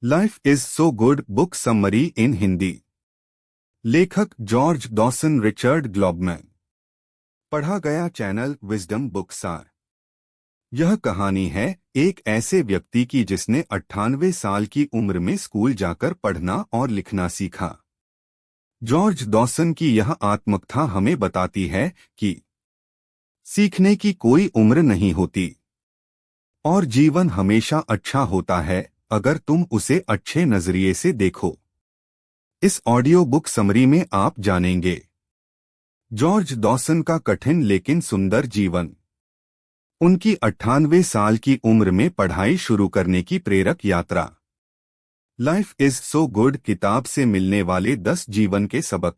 Life is so good book summary इन हिंदी। लेखक George Dawson Richard ग्लॉबमैन। पढ़ा गया चैनल विजडम बुकसार। यह कहानी है एक ऐसे व्यक्ति की जिसने 98 साल की उम्र में स्कूल जाकर पढ़ना और लिखना सीखा। जॉर्ज डॉसन की यह आत्मकथा हमें बताती है कि सीखने की कोई उम्र नहीं होती और जीवन हमेशा अच्छा होता है अगर तुम उसे अच्छे नजरिए से देखो। इस ऑडियो बुक समरी में आप जानेंगे जॉर्ज डॉसन का कठिन लेकिन सुंदर जीवन, उनकी 98 साल की उम्र में पढ़ाई शुरू करने की प्रेरक यात्रा, लाइफ इज सो गुड किताब से मिलने वाले 10 जीवन के सबक,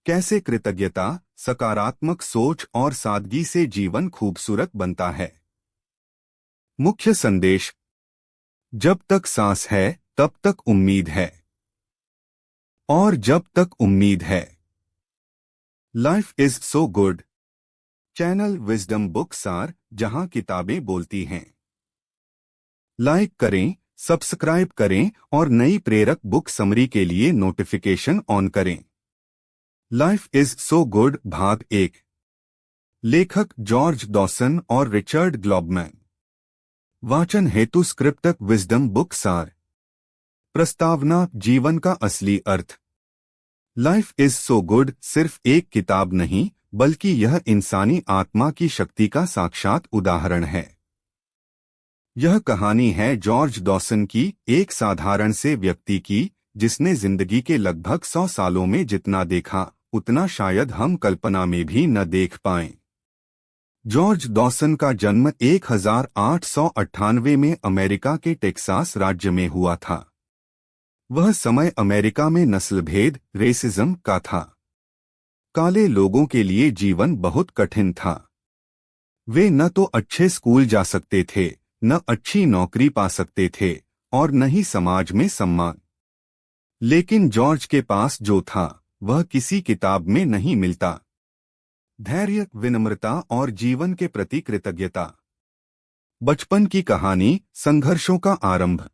कैसे कृतज्ञता, सकारात्मक सोच और सादगी से जीवन खूबसूरत बनता है। मुख्य संदेश: जब तक सांस है तब तक उम्मीद है, और जब तक उम्मीद है life is so good. Channel wisdom बुकसार, जहां किताबें बोलती हैं। लाइक करें, सब्सक्राइब करें और नई प्रेरक बुक समरी के लिए नोटिफिकेशन ऑन करें। लाइफ इज सो गुड भाग 1। लेखक जॉर्ज डॉसन और रिचर्ड ग्लॉबमैन। वाचन हेतु स्क्रिप्टक विजडम बुकसार। प्रस्तावना: जीवन का असली अर्थ। लाइफ इज सो गुड सिर्फ एक किताब नहीं, बल्कि यह इंसानी आत्मा की शक्ति का साक्षात उदाहरण है। यह कहानी है जॉर्ज डॉसन की, एक साधारण से व्यक्ति की जिसने जिंदगी के लगभग 100 सालों में जितना देखा उतना शायद हम कल्पना में भी न देख पाएं। जॉर्ज डॉसन का जन्म 1898 में अमेरिका के टेक्सास राज्य में हुआ था। वह समय अमेरिका में नस्लभेद, रेसिज्म का था। काले लोगों के लिए जीवन बहुत कठिन था। वे न तो अच्छे स्कूल जा सकते थे, न अच्छी नौकरी पा सकते थे और न ही समाज में सम्मान। लेकिन जॉर्ज के पास जो था वह किसी किताब में नहीं मिलता: धैर्य, विनम्रता और जीवन के प्रति कृतज्ञता। बचपन की कहानी: संघर्षों का आरंभ।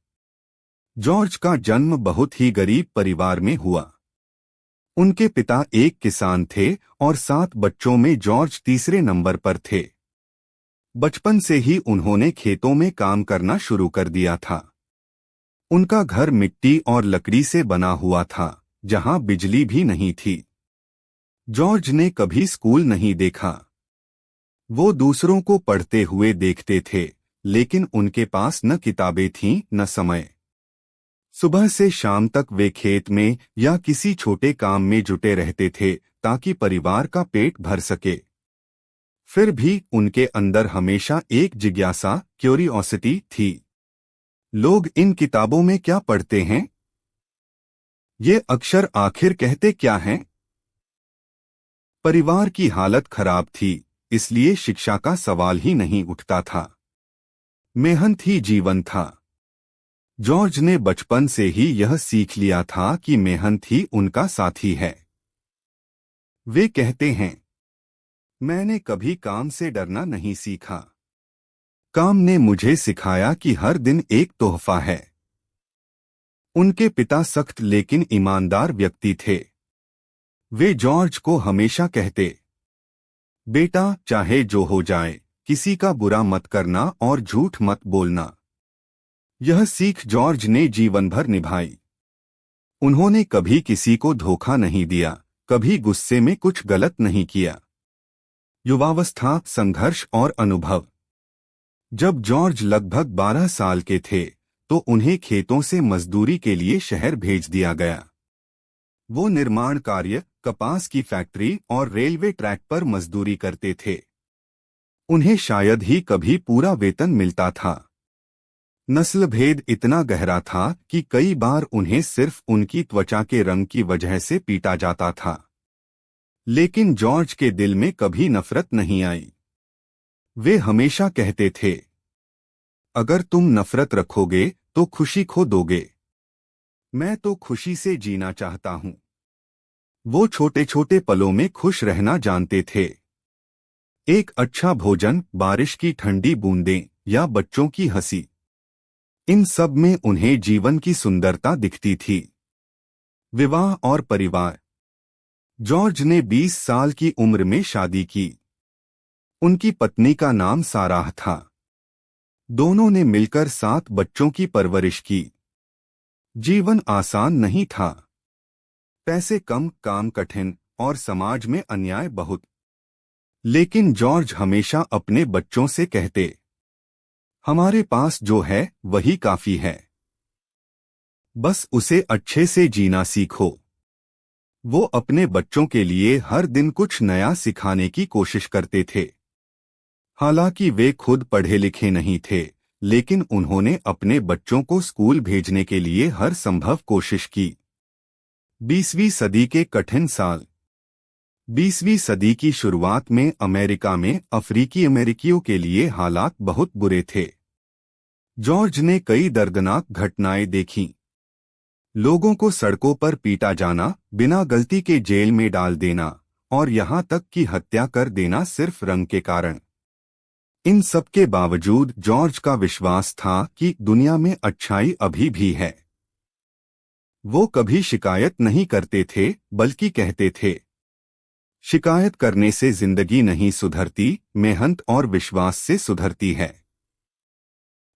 जॉर्ज का जन्म बहुत ही गरीब परिवार में हुआ। उनके पिता एक किसान थे और 7 बच्चों में जॉर्ज तीसरे नंबर पर थे। बचपन से ही उन्होंने खेतों में काम करना शुरू कर दिया था। उनका घर मिट्टी और लकड़ी से बना हुआ था, जहां बिजली भी नहीं थी। जॉर्ज ने कभी स्कूल नहीं देखा। वो दूसरों को पढ़ते हुए देखते थे, लेकिन उनके पास न किताबें थीं न समय। सुबह से शाम तक वे खेत में या किसी छोटे काम में जुटे रहते थे ताकि परिवार का पेट भर सके। फिर भी उनके अंदर हमेशा एक जिज्ञासा, क्यूरियोसिटी थी। लोग इन किताबों में क्या पढ़ते हैं? ये अक्षर आखिर कहते क्या हैं? परिवार की हालत खराब थी, इसलिए शिक्षा का सवाल ही नहीं उठता था। मेहनत ही जीवन था। जॉर्ज ने बचपन से ही यह सीख लिया था कि मेहनत ही उनका साथी है। वे कहते हैं, मैंने कभी काम से डरना नहीं सीखा। काम ने मुझे सिखाया कि हर दिन एक तोहफा है। उनके पिता सख्त लेकिन ईमानदार व्यक्ति थे। वे जॉर्ज को हमेशा कहते, बेटा, चाहे जो हो जाए, किसी का बुरा मत करना और झूठ मत बोलना। यह सीख जॉर्ज ने जीवन भर निभाई। उन्होंने कभी किसी को धोखा नहीं दिया, कभी गुस्से में कुछ गलत नहीं किया। युवावस्था, संघर्ष और अनुभव। जब जॉर्ज लगभग 12 साल के थे तो उन्हें खेतों से मजदूरी के लिए शहर भेज दिया गया। वो निर्माण कार्य, कपास की फैक्ट्री और रेलवे ट्रैक पर मजदूरी करते थे। उन्हें शायद ही कभी पूरा वेतन मिलता था। नस्लभेद इतना गहरा था कि कई बार उन्हें सिर्फ उनकी त्वचा के रंग की वजह से पीटा जाता था। लेकिन जॉर्ज के दिल में कभी नफरत नहीं आई। वे हमेशा कहते थे, अगर तुम नफरत रखोगे तो खुशी खो दोगे। मैं तो खुशी से जीना चाहता हूं। वो छोटे छोटे पलों में खुश रहना जानते थे। एक अच्छा भोजन, बारिश की ठंडी बूंदें या बच्चों की हंसी। इन सब में उन्हें जीवन की सुंदरता दिखती थी। विवाह और परिवार। जॉर्ज ने 20 साल की उम्र में शादी की। उनकी पत्नी का नाम साराह था। दोनों ने मिलकर 7 बच्चों की परवरिश की। जीवन आसान नहीं था। पैसे कम, काम कठिन और समाज में अन्याय बहुत। लेकिन जॉर्ज हमेशा अपने बच्चों से कहते, हमारे पास जो है वही काफी है, बस उसे अच्छे से जीना सीखो। वो अपने बच्चों के लिए हर दिन कुछ नया सिखाने की कोशिश करते थे। हालांकि वे खुद पढ़े लिखे नहीं थे, लेकिन उन्होंने अपने बच्चों को स्कूल भेजने के लिए हर संभव कोशिश की। 20वीं सदी के कठिन साल। 20वीं सदी की शुरुआत में अमेरिका में अफ्रीकी अमेरिकियों के लिए हालात बहुत बुरे थे। जॉर्ज ने कई दर्दनाक घटनाएं देखीं। लोगों को सड़कों पर पीटा जाना, बिना गलती के जेल में डाल देना और यहां तक कि हत्या कर देना सिर्फ रंग के कारण। इन सब के बावजूद जॉर्ज का विश्वास था कि दुनिया में अच्छाई अभी भी है। वो कभी शिकायत नहीं करते थे, बल्कि कहते थे, शिकायत करने से जिंदगी नहीं सुधरती, मेहनत और विश्वास से सुधरती है।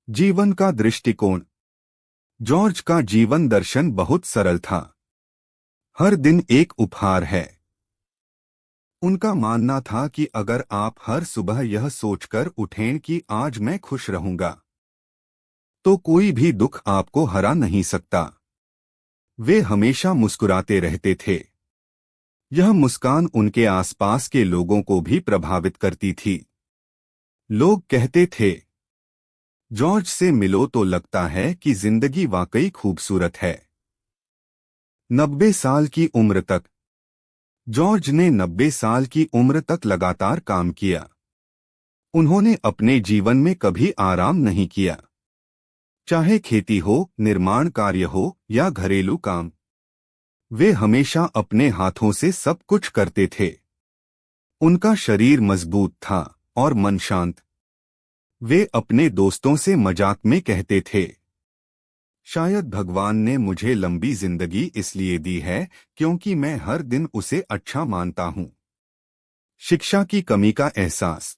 जीवन का दृष्टिकोण। जॉर्ज का जीवन दर्शन बहुत सरल था। हर दिन एक उपहार है। उनका मानना था कि अगर आप हर सुबह यह सोचकर उठें कि आज मैं खुश रहूंगा, तो कोई भी दुख आपको हरा नहीं सकता। वे हमेशा मुस्कुराते रहते थे। यह मुस्कान उनके आसपास के लोगों को भी प्रभावित करती थी। लोग कहते थे, जॉर्ज से मिलो तो लगता है कि जिंदगी वाकई खूबसूरत है। 90 साल की उम्र तक। जॉर्ज ने 90 साल की उम्र तक लगातार काम किया। उन्होंने अपने जीवन में कभी आराम नहीं किया। चाहे खेती हो, निर्माण कार्य हो या घरेलू काम, वे हमेशा अपने हाथों से सब कुछ करते थे। उनका शरीर मजबूत था और मन शांत। वे अपने दोस्तों से मजाक में कहते थे, शायद भगवान ने मुझे लंबी जिंदगी इसलिए दी है क्योंकि मैं हर दिन उसे अच्छा मानता हूं। शिक्षा की कमी का एहसास।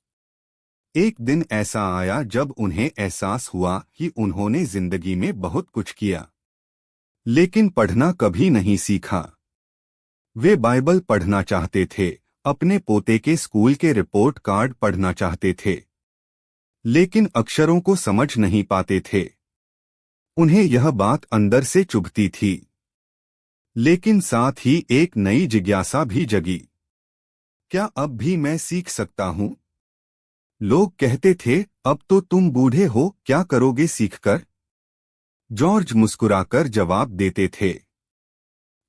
एक दिन ऐसा आया जब उन्हें एहसास हुआ कि उन्होंने जिंदगी में बहुत कुछ किया, लेकिन पढ़ना कभी नहीं सीखा। वे बाइबल पढ़ना चाहते थे, अपने पोते के स्कूल के रिपोर्ट कार्ड पढ़ना चाहते थे, लेकिन अक्षरों को समझ नहीं पाते थे। उन्हें यह बात अंदर से चुभती थी, लेकिन साथ ही एक नई जिज्ञासा भी जगी। क्या अब भी मैं सीख सकता हूं? लोग कहते थे, अब तो तुम बूढ़े हो, क्या करोगे सीखकर? जॉर्ज मुस्कुराकर जवाब देते थे,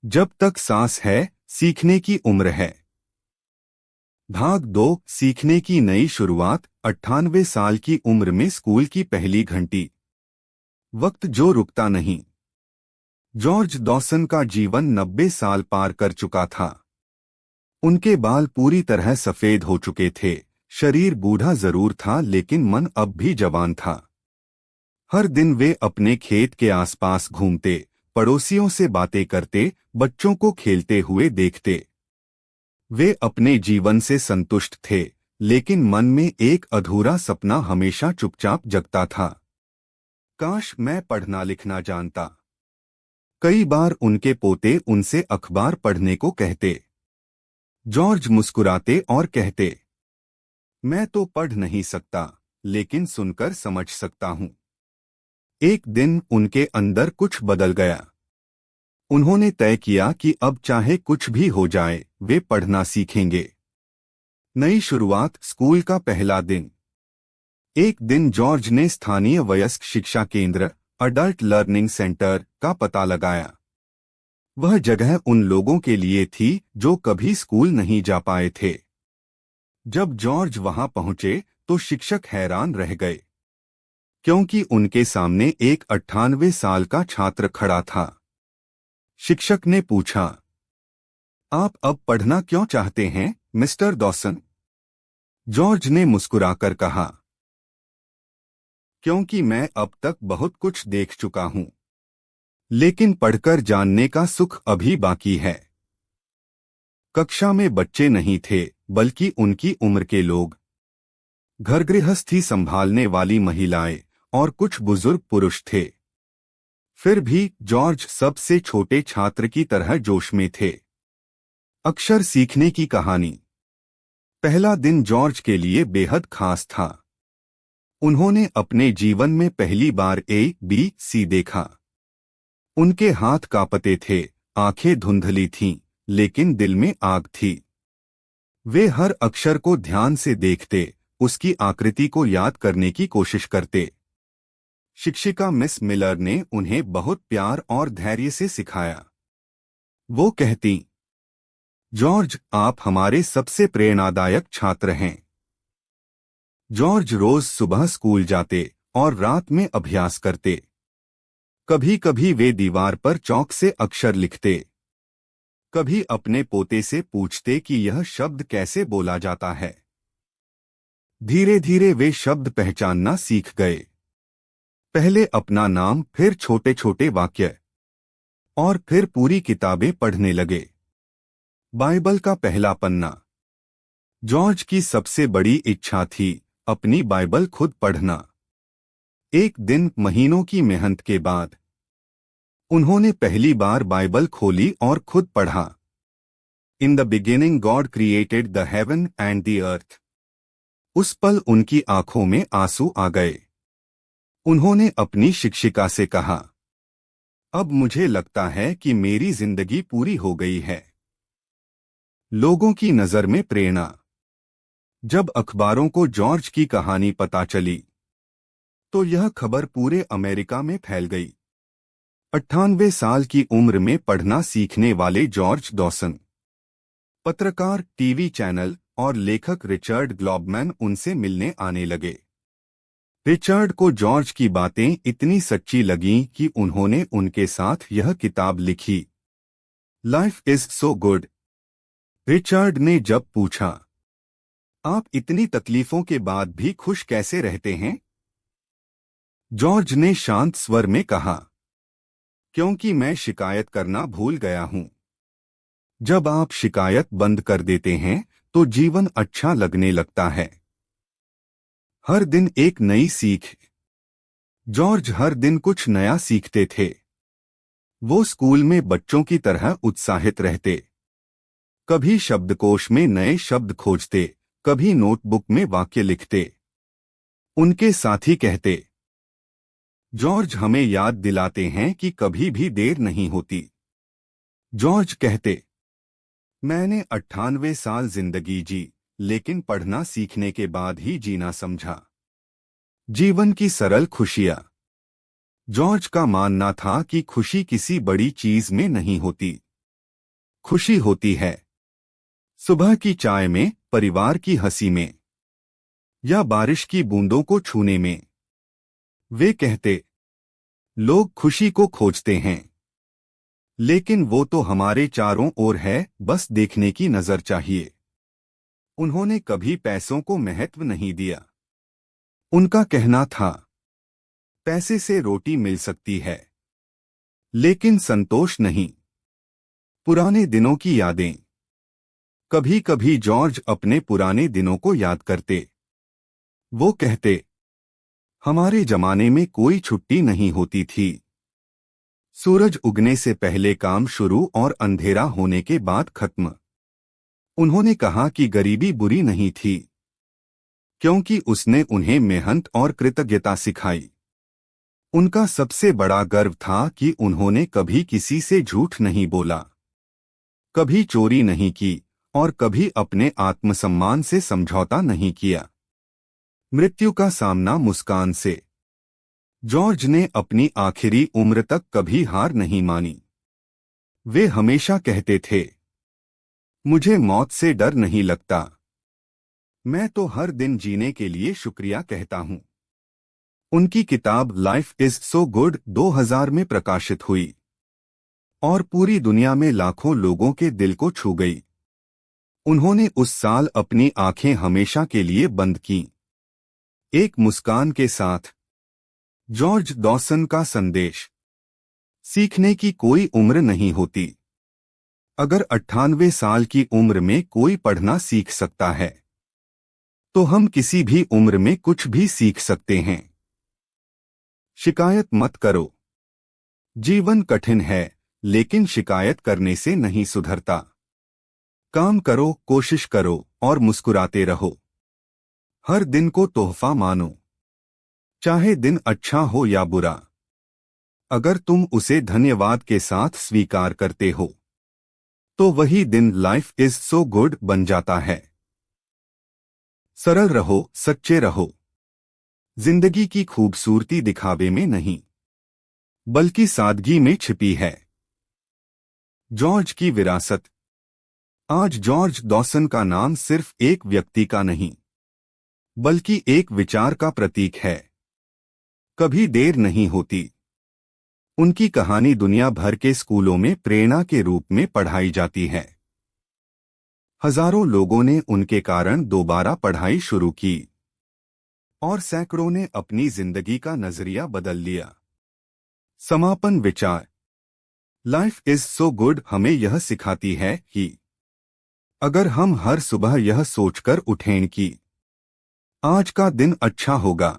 जब तक सांस है, सीखने की उम्र है। भाग 2, सीखने की नई शुरुआत। 98 साल की उम्र में स्कूल की पहली घंटी। वक्त जो रुकता नहीं। जॉर्ज डॉसन का जीवन 90 साल पार कर चुका था। उनके बाल पूरी तरह सफेद हो चुके थे। शरीर बूढ़ा जरूर था, लेकिन मन अब भी जवान था। हर दिन वे अपने खेत के आसपास घूमते, पड़ोसियों से बातें करते, बच्चों को खेलते हुए देखते। वे अपने जीवन से संतुष्ट थे, लेकिन मन में एक अधूरा सपना हमेशा चुपचाप जगता था। काश मैं पढ़ना लिखना जानता। कई बार उनके पोते उनसे अखबार पढ़ने को कहते। जॉर्ज मुस्कुराते और कहते, मैं तो पढ़ नहीं सकता, लेकिन सुनकर समझ सकता हूं। एक दिन उनके अंदर कुछ बदल गया। उन्होंने तय किया कि अब चाहे कुछ भी हो जाए, वे पढ़ना सीखेंगे। नई शुरुआत। स्कूल का पहला दिन। एक दिन जॉर्ज ने स्थानीय वयस्क शिक्षा केंद्र, अडल्ट लर्निंग सेंटर, का पता लगाया। वह जगह उन लोगों के लिए थी जो कभी स्कूल नहीं जा पाए थे। जब जॉर्ज वहां पहुंचे तो शिक्षक हैरान रह गए, क्योंकि उनके सामने एक 98 साल का छात्र खड़ा था। शिक्षक ने पूछा, आप अब पढ़ना क्यों चाहते हैं, मिस्टर डॉसन? जॉर्ज ने मुस्कुराकर कहा, क्योंकि मैं अब तक बहुत कुछ देख चुका हूं, लेकिन पढ़कर जानने का सुख अभी बाकी है। कक्षा में बच्चे नहीं थे, बल्कि उनकी उम्र के लोग, घर गृहस्थी संभालने वाली महिलाएं और कुछ बुजुर्ग पुरुष थे। फिर भी जॉर्ज सबसे छोटे छात्र की तरह जोश में थे। अक्षर सीखने की कहानी। पहला दिन जॉर्ज के लिए बेहद खास था। उन्होंने अपने जीवन में पहली बार ABC देखा। उनके हाथ कांपते थे, आंखें धुंधली थीं, लेकिन दिल में आग थी। वे हर अक्षर को ध्यान से देखते, उसकी आकृति को याद करने की कोशिश करते। शिक्षिका मिस मिलर ने उन्हें बहुत प्यार और धैर्य से सिखाया। वो कहती, जॉर्ज, आप हमारे सबसे प्रेरणादायक छात्र हैं। जॉर्ज रोज सुबह स्कूल जाते और रात में अभ्यास करते। कभी कभी वे दीवार पर चौक से अक्षर लिखते। कभी अपने पोते से पूछते कि यह शब्द कैसे बोला जाता है। धीरे धीरे वे शब्द पहचानना सीख गए। पहले अपना नाम, फिर छोटे छोटे वाक्य, और फिर पूरी किताबें पढ़ने लगे। बाइबल का पहला पन्ना। जॉर्ज की सबसे बड़ी इच्छा थी अपनी बाइबल खुद पढ़ना। एक दिन महीनों की मेहनत के बाद उन्होंने पहली बार बाइबल खोली और खुद पढ़ा। In the beginning God created the heaven and the earth. उस पल उनकी आंखों में आंसू आ गए। उन्होंने अपनी शिक्षिका से कहा, अब मुझे लगता है कि मेरी जिंदगी पूरी हो गई है। लोगों की नजर में प्रेरणा। जब अखबारों को जॉर्ज की कहानी पता चली, तो यह खबर पूरे अमेरिका में फैल गई। 98 साल की उम्र में पढ़ना सीखने वाले जॉर्ज डॉसन। पत्रकार, टीवी चैनल और लेखक रिचर्ड ग्लॉबमैन उनसे मिलने आने लगे। रिचर्ड को जॉर्ज की बातें इतनी सच्ची लगीं कि उन्होंने उनके साथ यह किताब लिखी, life is so good. Richard ने जब पूछा, आप इतनी तकलीफों के बाद भी खुश कैसे रहते हैं? जॉर्ज ने शांत स्वर में कहा, क्योंकि मैं शिकायत करना भूल गया हूं। जब आप शिकायत बंद कर देते हैं तो जीवन अच्छा लगने लगता है। हर दिन एक नई सीख। जॉर्ज हर दिन कुछ नया सीखते थे। वो स्कूल में बच्चों की तरह उत्साहित रहते। कभी शब्दकोश में नए शब्द खोजते, कभी नोटबुक में वाक्य लिखते। उनके साथी कहते, जॉर्ज हमें याद दिलाते हैं कि कभी भी देर नहीं होती। जॉर्ज कहते, मैंने 98 साल जिंदगी जी, लेकिन पढ़ना सीखने के बाद ही जीना समझा। जीवन की सरल खुशियां। जॉर्ज का मानना था कि खुशी किसी बड़ी चीज में नहीं होती। खुशी होती है सुबह की चाय में, परिवार की हंसी में, या बारिश की बूंदों को छूने में। वे कहते, लोग खुशी को खोजते हैं, लेकिन वो तो हमारे चारों ओर है, बस देखने की नजर चाहिए। उन्होंने कभी पैसों को महत्व नहीं दिया। उनका कहना था, पैसे से रोटी मिल सकती है, लेकिन संतोष नहीं। पुराने दिनों की यादें। कभी कभी जॉर्ज अपने पुराने दिनों को याद करते। वो कहते, हमारे जमाने में कोई छुट्टी नहीं होती थी। सूरज उगने से पहले काम शुरू और अंधेरा होने के बाद खत्म। उन्होंने कहा कि गरीबी बुरी नहीं थी, क्योंकि उसने उन्हें मेहनत और कृतज्ञता सिखाई। उनका सबसे बड़ा गर्व था कि उन्होंने कभी किसी से झूठ नहीं बोला, कभी चोरी नहीं की और कभी अपने आत्मसम्मान से समझौता नहीं किया। मृत्यु का सामना मुस्कान से। जॉर्ज ने अपनी आखिरी उम्र तक कभी हार नहीं मानी। वे हमेशा कहते थे, मुझे मौत से डर नहीं लगता, मैं तो हर दिन जीने के लिए शुक्रिया कहता हूं। उनकी किताब लाइफ इज सो गुड 2000 में प्रकाशित हुई और पूरी दुनिया में लाखों लोगों के दिल को छू गई। उन्होंने उस साल अपनी आंखें हमेशा के लिए बंद कीं, एक मुस्कान के साथ। जॉर्ज डॉसन का संदेश। सीखने की कोई उम्र नहीं होती। अगर 98 साल की उम्र में कोई पढ़ना सीख सकता है तो हम किसी भी उम्र में कुछ भी सीख सकते हैं। शिकायत मत करो। जीवन कठिन है, लेकिन शिकायत करने से नहीं सुधरता। काम करो, कोशिश करो और मुस्कुराते रहो। हर दिन को तोहफा मानो, चाहे दिन अच्छा हो या बुरा। अगर तुम उसे धन्यवाद के साथ स्वीकार करते हो तो वही दिन लाइफ इज सो गुड बन जाता है। सरल रहो, सच्चे रहो। जिंदगी की खूबसूरती दिखावे में नहीं, बल्कि सादगी में छिपी है। जॉर्ज की विरासत। आज जॉर्ज डॉसन का नाम सिर्फ एक व्यक्ति का नहीं, बल्कि एक विचार का प्रतीक है। कभी देर नहीं होती। उनकी कहानी दुनिया भर के स्कूलों में प्रेरणा के रूप में पढ़ाई जाती है। हजारों लोगों ने उनके कारण दोबारा पढ़ाई शुरू की और सैकड़ों ने अपनी जिंदगी का नजरिया बदल लिया। समापन विचार। लाइफ इज सो गुड हमें यह सिखाती है कि अगर हम हर सुबह यह सोचकर उठें कि आज का दिन अच्छा होगा,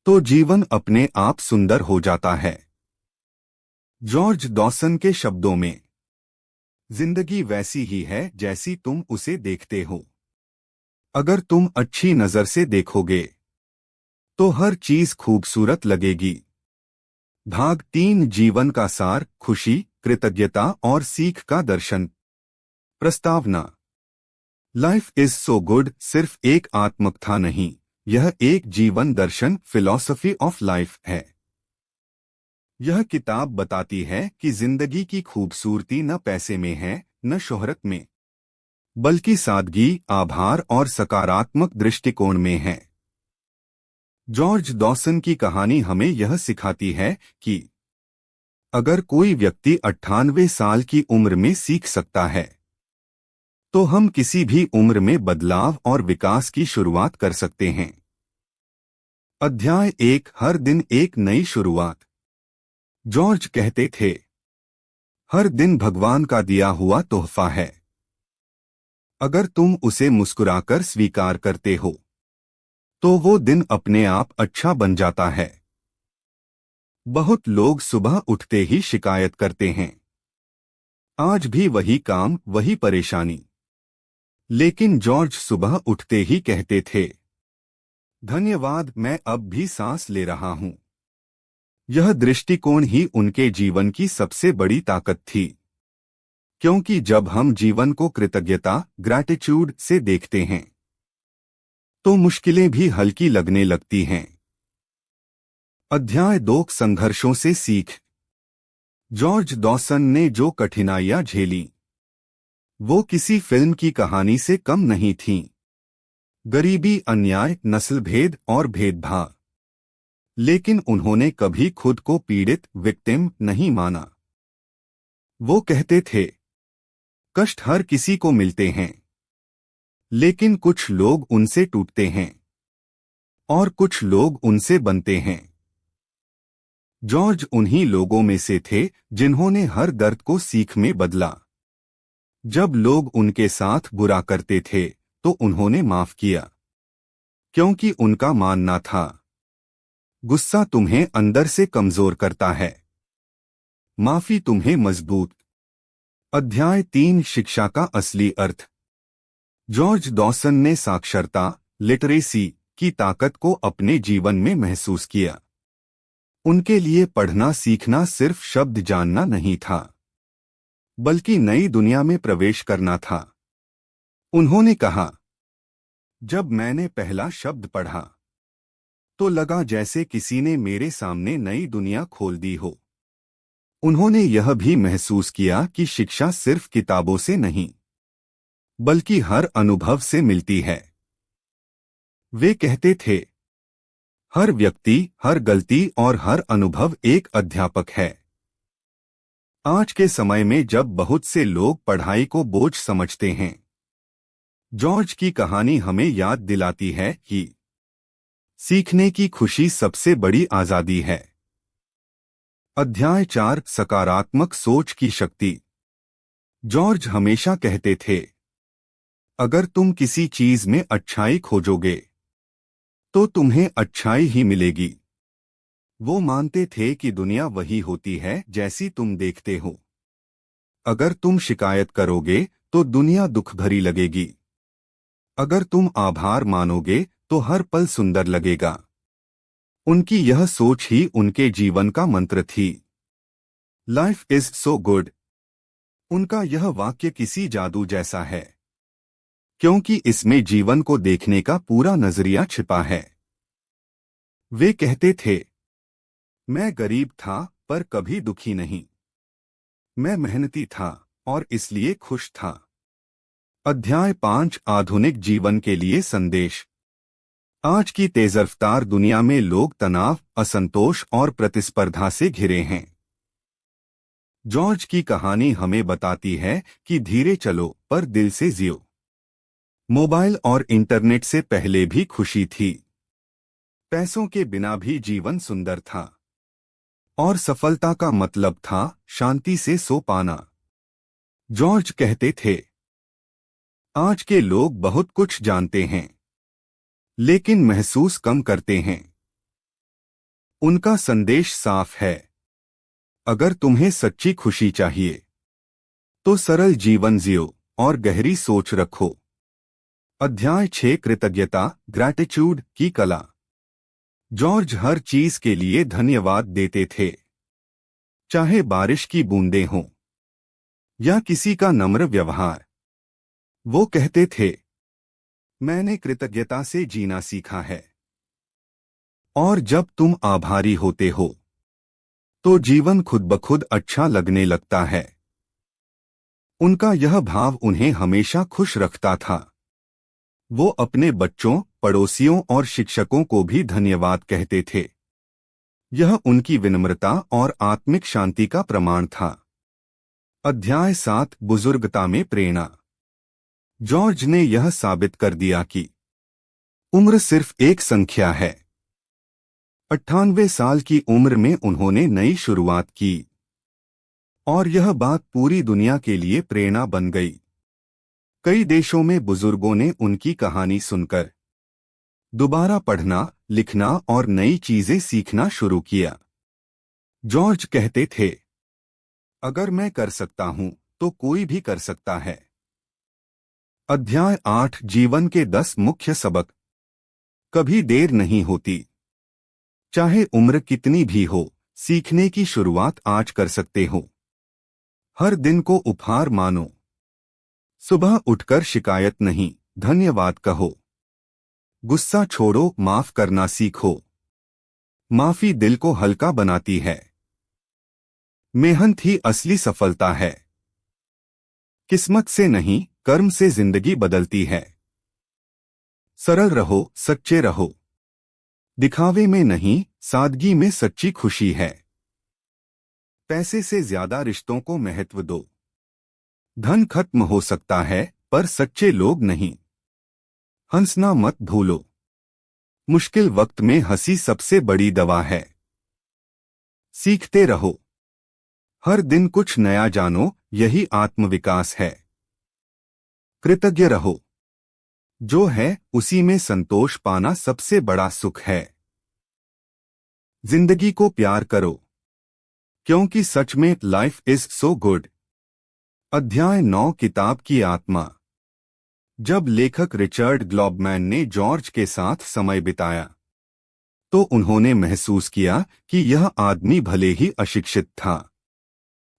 तो जीवन अपने आप सुंदर हो जाता है। जॉर्ज डॉसन के शब्दों में, जिंदगी वैसी ही है जैसी तुम उसे देखते हो। अगर तुम अच्छी नजर से देखोगे तो हर चीज खूबसूरत लगेगी। भाग 3। जीवन का सार, खुशी, कृतज्ञता और सीख का दर्शन। प्रस्तावना। लाइफ इज सो गुड सिर्फ एक आत्मकथा नहीं, यह एक जीवन दर्शन, फिलॉसफी ऑफ लाइफ है। यह किताब बताती है कि जिंदगी की खूबसूरती न पैसे में है, न शोहरत में, बल्कि सादगी, आभार और सकारात्मक दृष्टिकोण में है। जॉर्ज डॉसन की कहानी हमें यह सिखाती है कि अगर कोई व्यक्ति 98 साल की उम्र में सीख सकता है तो हम किसी भी उम्र में बदलाव और विकास की शुरुआत कर सकते हैं। अध्याय 1। हर दिन एक नई शुरुआत। जॉर्ज कहते थे, हर दिन भगवान का दिया हुआ तोहफा है। अगर तुम उसे मुस्कुराकर स्वीकार करते हो तो वो दिन अपने आप अच्छा बन जाता है। बहुत लोग सुबह उठते ही शिकायत करते हैं, आज भी वही काम, वही परेशानी। लेकिन जॉर्ज सुबह उठते ही कहते थे, धन्यवाद, मैं अब भी सांस ले रहा हूं। यह दृष्टिकोण ही उनके जीवन की सबसे बड़ी ताकत थी। क्योंकि जब हम जीवन को कृतज्ञता, ग्रैटिट्यूड से देखते हैं तो मुश्किलें भी हल्की लगने लगती हैं। अध्याय 2। संघर्षों से सीख। जॉर्ज डॉसन ने जो कठिनाइयां झेली वो किसी फिल्म की कहानी से कम नहीं थीं। गरीबी, अन्याय, नस्लभेद और भेदभाव। लेकिन उन्होंने कभी खुद को पीड़ित, विक्टिम नहीं माना। वो कहते थे, कष्ट हर किसी को मिलते हैं, लेकिन कुछ लोग उनसे टूटते हैं और कुछ लोग उनसे बनते हैं। जॉर्ज उन्हीं लोगों में से थे जिन्होंने हर दर्द को सीख में बदला। जब लोग उनके साथ बुरा करते थे तो उन्होंने माफ किया, क्योंकि उनका मानना था, गुस्सा तुम्हें अंदर से कमजोर करता है, माफी तुम्हें मजबूत। अध्याय 3। शिक्षा का असली अर्थ। जॉर्ज डॉसन ने साक्षरता, लिटरेसी की ताकत को अपने जीवन में महसूस किया। उनके लिए पढ़ना सीखना सिर्फ शब्द जानना नहीं था, बल्कि नई दुनिया में प्रवेश करना था। उन्होंने कहा, जब मैंने पहला शब्द पढ़ा तो लगा जैसे किसी ने मेरे सामने नई दुनिया खोल दी हो। उन्होंने यह भी महसूस किया कि शिक्षा सिर्फ किताबों से नहीं, बल्कि हर अनुभव से मिलती है। वे कहते थे, हर व्यक्ति, हर गलती और हर अनुभव एक अध्यापक है। आज के समय में जब बहुत से लोग पढ़ाई को बोझ समझते हैं, जॉर्ज की कहानी हमें याद दिलाती है कि सीखने की खुशी सबसे बड़ी आजादी है। अध्याय 4 सकारात्मक सोच की शक्ति। जॉर्ज हमेशा कहते थे, अगर तुम किसी चीज में अच्छाई खोजोगे तो तुम्हें अच्छाई ही मिलेगी। वो मानते थे कि दुनिया वही होती है जैसी तुम देखते हो। अगर तुम शिकायत करोगे तो दुनिया दुख भरी लगेगी। अगर तुम आभार मानोगे तो हर पल सुंदर लगेगा। उनकी यह सोच ही उनके जीवन का मंत्र थी। Life is so good. उनका यह वाक्य किसी जादू जैसा है, क्योंकि इसमें जीवन को देखने का पूरा नजरिया छिपा है। वे कहते थे, मैं गरीब था पर कभी दुखी नहीं। मैं मेहनती था और इसलिए खुश था। अध्याय 5 आधुनिक जीवन के लिए संदेश। आज की तेज रफ्तार दुनिया में लोग तनाव, असंतोष और प्रतिस्पर्धा से घिरे हैं। जॉर्ज की कहानी हमें बताती है कि धीरे चलो पर दिल से जियो। मोबाइल और इंटरनेट से पहले भी खुशी थी। पैसों के बिना भी जीवन सुंदर था। और सफलता का मतलब था शांति से सो पाना। जॉर्ज कहते थे, आज के लोग बहुत कुछ जानते हैं लेकिन महसूस कम करते हैं। उनका संदेश साफ है, अगर तुम्हें सच्ची खुशी चाहिए तो सरल जीवन जियो और गहरी सोच रखो। अध्याय 6 कृतज्ञता ग्रैटिट्यूड की कला। जॉर्ज हर चीज के लिए धन्यवाद देते थे, चाहे बारिश की बूंदें हों या किसी का नम्र व्यवहार। वो कहते थे, मैंने कृतज्ञता से जीना सीखा है। और जब तुम आभारी होते हो तो जीवन खुद ब खुद अच्छा लगने लगता है। उनका यह भाव उन्हें हमेशा खुश रखता था। वो अपने बच्चों, पड़ोसियों और शिक्षकों को भी धन्यवाद कहते थे। यह उनकी विनम्रता और आत्मिक शांति का प्रमाण था। अध्याय 7 बुजुर्गता में प्रेरणा। जॉर्ज ने यह साबित कर दिया कि उम्र सिर्फ एक संख्या है। 98 साल की उम्र में उन्होंने नई शुरुआत की और यह बात पूरी दुनिया के लिए प्रेरणा बन गई। कई देशों में बुजुर्गों ने उनकी कहानी सुनकर दोबारा पढ़ना, लिखना और नई चीजें सीखना शुरू किया। जॉर्ज कहते थे, अगर मैं कर सकता हूं तो कोई भी कर सकता है। अध्याय 8 जीवन के 10 मुख्य सबक। कभी देर नहीं होती। चाहे उम्र कितनी भी हो, सीखने की शुरुआत आज कर सकते हो। हर दिन को उपहार मानो। सुबह उठकर शिकायत नहीं, धन्यवाद कहो। गुस्सा छोड़ो, माफ करना सीखो। माफी दिल को हल्का बनाती है। मेहनत ही असली सफलता है। किस्मत से नहीं, कर्म से जिंदगी बदलती है। सरल रहो, सच्चे रहो। दिखावे में नहीं, सादगी में सच्ची खुशी है। पैसे से ज्यादा रिश्तों को महत्व दो। धन खत्म हो सकता है पर सच्चे लोग नहीं। हंसना मत भूलो। मुश्किल वक्त में हंसी सबसे बड़ी दवा है। सीखते रहो। हर दिन कुछ नया जानो, यही आत्मविकास है। कृतज्ञ रहो। जो है उसी में संतोष पाना सबसे बड़ा सुख है। जिंदगी को प्यार करो, क्योंकि सच में लाइफ इज सो गुड। अध्याय 9 किताब की आत्मा। जब लेखक रिचर्ड ग्लॉबमैन ने जॉर्ज के साथ समय बिताया तो उन्होंने महसूस किया कि यह आदमी भले ही अशिक्षित था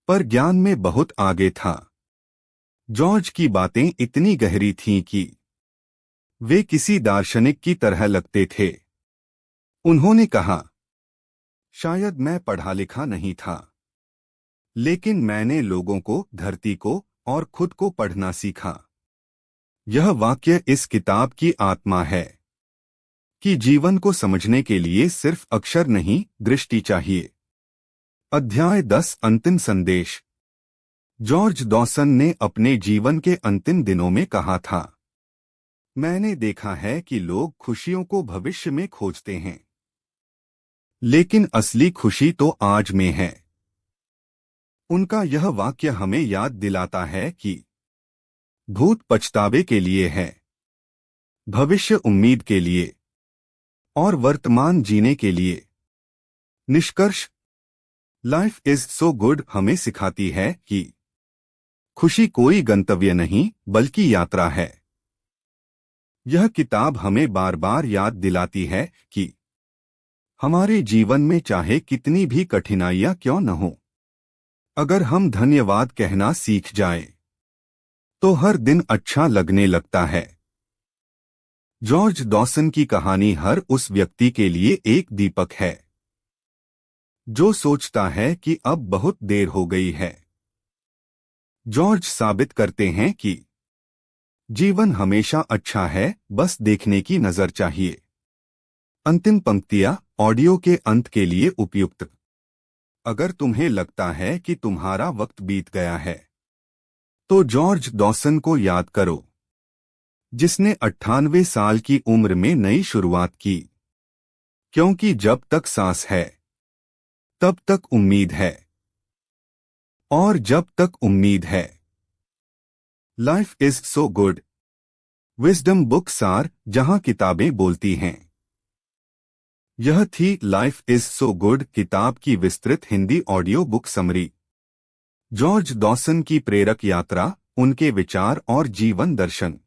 पर ज्ञान में बहुत आगे था। जॉर्ज की बातें इतनी गहरी थीं कि वे किसी दार्शनिक की तरह लगते थे। उन्होंने कहा, शायद मैं पढ़ा लिखा नहीं था, लेकिन मैंने लोगों को, धरती को और खुद को पढ़ना सीखा। यह वाक्य इस किताब की आत्मा है कि जीवन को समझने के लिए सिर्फ अक्षर नहीं, दृष्टि चाहिए। अध्याय 10 अंतिम संदेश। जॉर्ज डॉसन ने अपने जीवन के अंतिम दिनों में कहा था, मैंने देखा है कि लोग खुशियों को भविष्य में खोजते हैं, लेकिन असली खुशी तो आज में है। उनका यह वाक्य हमें याद दिलाता है कि भूत पछतावे के लिए है, भविष्य उम्मीद के लिए और वर्तमान जीने के लिए। निष्कर्ष, लाइफ इज सो गुड हमें सिखाती है कि खुशी कोई गंतव्य नहीं बल्कि यात्रा है। यह किताब हमें बार बार याद दिलाती है कि हमारे जीवन में चाहे कितनी भी कठिनाइयां क्यों न हो, अगर हम धन्यवाद कहना सीख जाएं, तो हर दिन अच्छा लगने लगता है। जॉर्ज डॉसन की कहानी हर उस व्यक्ति के लिए एक दीपक है जो सोचता है कि अब बहुत देर हो गई है। जॉर्ज साबित करते हैं कि जीवन हमेशा अच्छा है, बस देखने की नजर चाहिए। अंतिम पंक्तियां ऑडियो के अंत के लिए उपयुक्त। अगर तुम्हें लगता है कि तुम्हारा वक्त बीत गया है, तो जॉर्ज डॉसन को याद करो, जिसने 98 साल की उम्र में नई शुरुआत की। क्योंकि जब तक सांस है, तब तक उम्मीद है, और जब तक उम्मीद है, life is so good. Wisdom book सार, जहां किताबें बोलती हैं। यह थी लाइफ इज सो गुड किताब की विस्तृत Hindi audio book summary. George Dawson की प्रेरक यात्रा, उनके विचार और जीवन दर्शन।